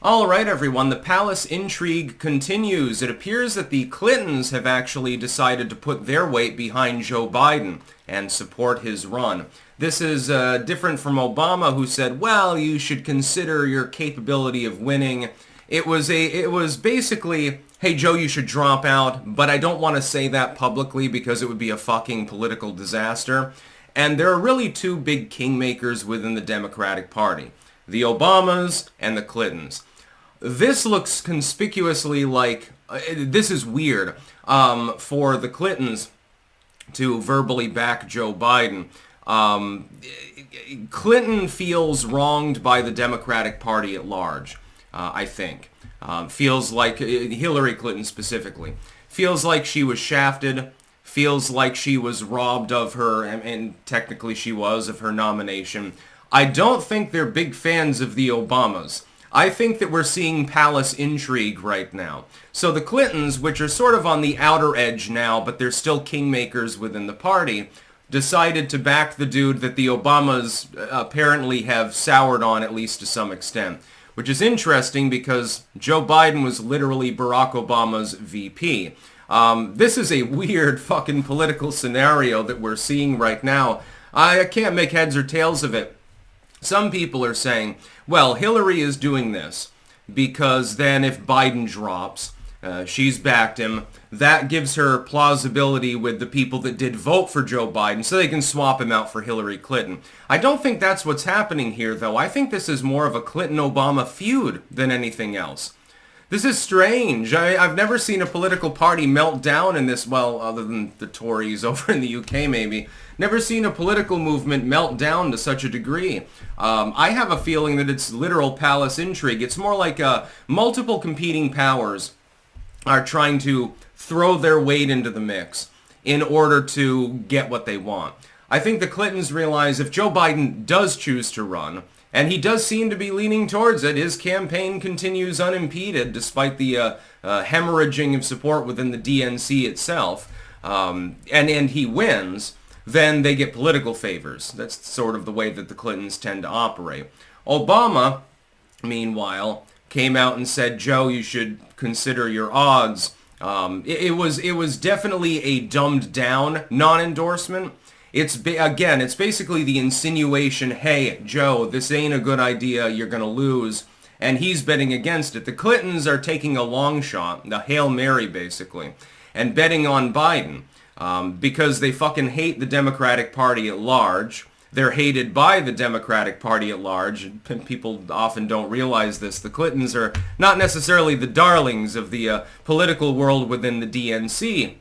All right, everyone, the palace intrigue continues. It appears that the Clintons have actually decided to put their weight behind Joe Biden and support his run. This is different from Obama, who said, well, you should consider your capability of winning. It was basically, hey, Joe, you should drop out, but I don't want to say that publicly because it would be a fucking political disaster. And there are really two big kingmakers within the Democratic Party, the Obamas and the Clintons. This looks conspicuously like, this is weird, for the Clintons to verbally back Joe Biden. Clinton feels wronged by the Democratic Party at large, I think. Feels like, Hillary Clinton specifically, feels like she was shafted, feels like she was robbed of her, and technically she was, of her nomination. I don't think they're big fans of the Obamas. I think that we're seeing palace intrigue right now. So the Clintons, which are sort of on the outer edge now, but they're still kingmakers within the party, decided to back the dude that the Obamas apparently have soured on, at least to some extent. Which is interesting because Joe Biden was literally Barack Obama's VP. This is a weird fucking political scenario that we're seeing right now. I can't make heads or tails of it. Some people are saying, well, Hillary is doing this because then if Biden drops, she's backed him. That gives her plausibility with the people that did vote for Joe Biden so they can swap him out for Hillary Clinton. I don't think that's what's happening here, though. I think this is more of a Clinton-Obama feud than anything else. This is strange. I've never seen a political party melt down in this, well, other than the Tories over in the UK maybe. Never seen a political movement melt down to such a degree. I have a feeling that it's literal palace intrigue. It's more like multiple competing powers are trying to throw their weight into the mix in order to get what they want. I think the Clintons realize if Joe Biden does choose to run, and he does seem to be leaning towards it, his campaign continues unimpeded despite the hemorrhaging of support within the DNC itself, and he wins, then they get political favors. That's sort of the way that the Clintons tend to operate. Obama, meanwhile, came out and said, Joe, you should consider your odds. It was definitely a dumbed down non-endorsement. It's basically the insinuation, hey, Joe, this ain't a good idea, you're going to lose, and he's betting against it. The Clintons are taking a long shot, the Hail Mary, basically, and betting on Biden, because they fucking hate the Democratic Party at large. They're hated by the Democratic Party at large. People often don't realize this. The Clintons are not necessarily the darlings of the political world within the DNC.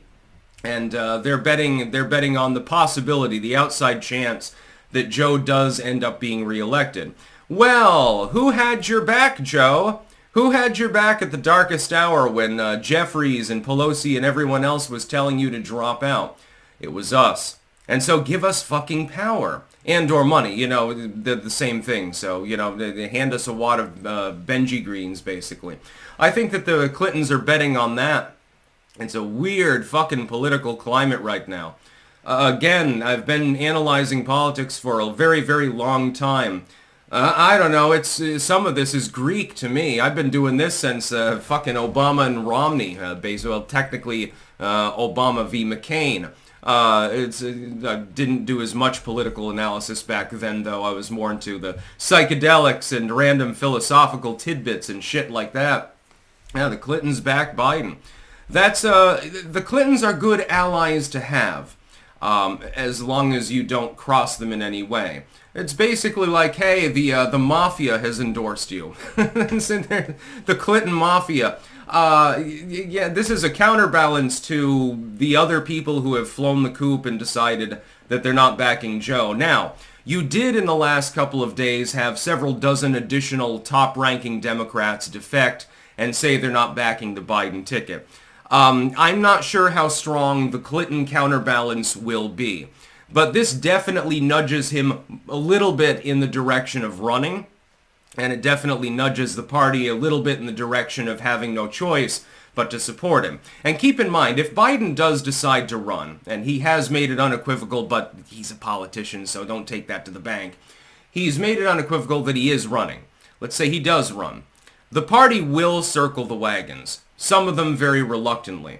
And they're betting on the possibility, the outside chance, that Joe does end up being reelected. Well, who had your back, Joe? Who had your back at the darkest hour when Jeffries and Pelosi and everyone else was telling you to drop out? It was us. And so give us fucking power. And or money, they're the same thing. So, they hand us a wad of Benji Greens, basically. I think that the Clintons are betting on that. It's a weird fucking political climate right now. Again, I've been analyzing politics for a very, very long time. I don't know, some of this is Greek to me. I've been doing this since fucking Obama and Romney, basically, technically Obama v. McCain. I didn't do as much political analysis back then, though. I was more into the psychedelics and random philosophical tidbits and shit like that. Yeah, the Clintons back Biden. That's the Clintons are good allies to have, as long as you don't cross them in any way. It's basically like, hey, the mafia has endorsed you. The Clinton mafia. Yeah, this is a counterbalance to the other people who have flown the coop and decided that they're not backing Joe. Now, you did in the last couple of days have several dozen additional top-ranking Democrats defect and say they're not backing the Biden ticket. I'm not sure how strong the Clinton counterbalance will be, but this definitely nudges him a little bit in the direction of running, and it definitely nudges the party a little bit in the direction of having no choice but to support him. And keep in mind, if Biden does decide to run, and he has made it unequivocal, but he's a politician, so don't take that to the bank. He's made it unequivocal that he is running. Let's say he does run. The party will circle the wagons, some of them very reluctantly.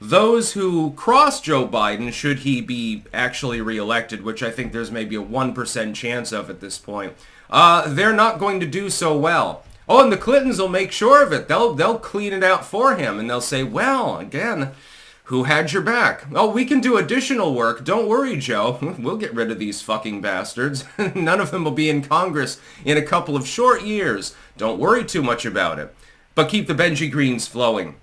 Those who cross Joe Biden, should he be actually reelected, which I think there's maybe a 1% chance of at this point, they're not going to do so well. Oh, and the Clintons will make sure of it. They'll clean it out for him, and they'll say, well, again, who had your back? Oh, we can do additional work. Don't worry, Joe. We'll get rid of these fucking bastards. None of them will be in Congress in a couple of short years. Don't worry too much about it. But keep the Benji Greens flowing.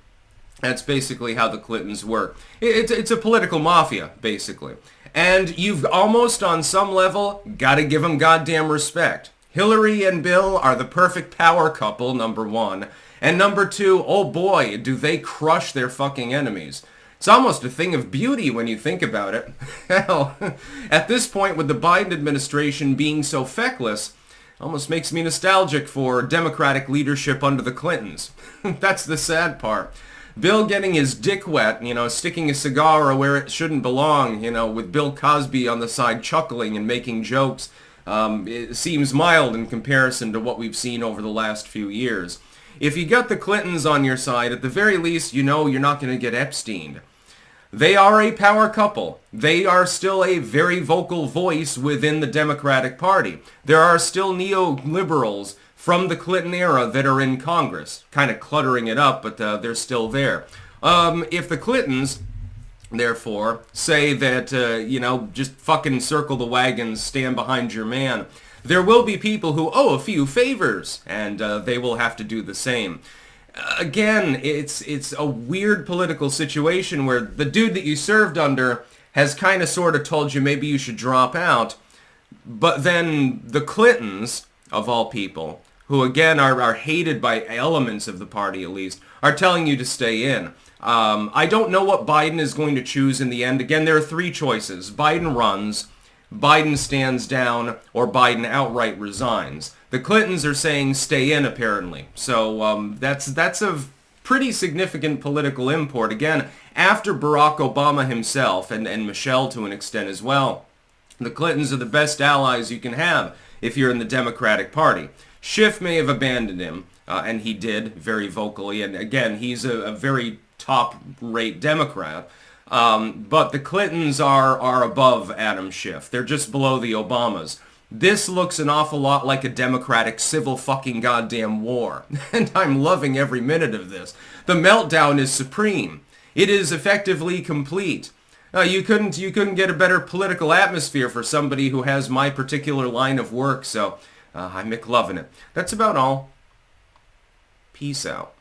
That's basically how the Clintons work. It's a political mafia, basically. And you've almost, on some level, got to give them goddamn respect. Hillary and Bill are the perfect power couple, number one. And number two, oh boy, do they crush their fucking enemies. It's almost a thing of beauty when you think about it. Hell, at this point, with the Biden administration being so feckless, almost makes me nostalgic for Democratic leadership under the Clintons. That's the sad part. Bill getting his dick wet, sticking a cigar where it shouldn't belong, with Bill Cosby on the side chuckling and making jokes, it seems mild in comparison to what we've seen over the last few years. If you got the Clintons on your side, at the very least, you're not going to get Epsteined. They are a power couple. They are still a very vocal voice within the Democratic Party. There are still neoliberals from the Clinton era that are in Congress, kind of cluttering it up, but they're still there. If the Clintons, therefore, say that, just fucking circle the wagons, stand behind your man, there will be people who owe a few favors, and they will have to do the same. Again, it's a weird political situation where the dude that you served under has kind of sort of told you maybe you should drop out, but then the Clintons, of all people, who again are hated by elements of the party at least, are telling you to stay in. I don't know what Biden is going to choose in the end. Again, there are three choices. Biden runs, Biden stands down, or Biden outright resigns. The Clintons are saying stay in, apparently. So that's of pretty significant political import. Again, after Barack Obama himself, and Michelle to an extent as well, the Clintons are the best allies you can have if you're in the Democratic Party. Schiff may have abandoned him, and he did very vocally. And again, he's a very top-rate Democrat. But the Clintons are above Adam Schiff. They're just below the Obamas. This looks an awful lot like a Democratic civil fucking goddamn war. And I'm loving every minute of this. The meltdown is supreme. It is effectively complete. You couldn't get a better political atmosphere for somebody who has my particular line of work, so I'm McLovin' it. That's about all. Peace out.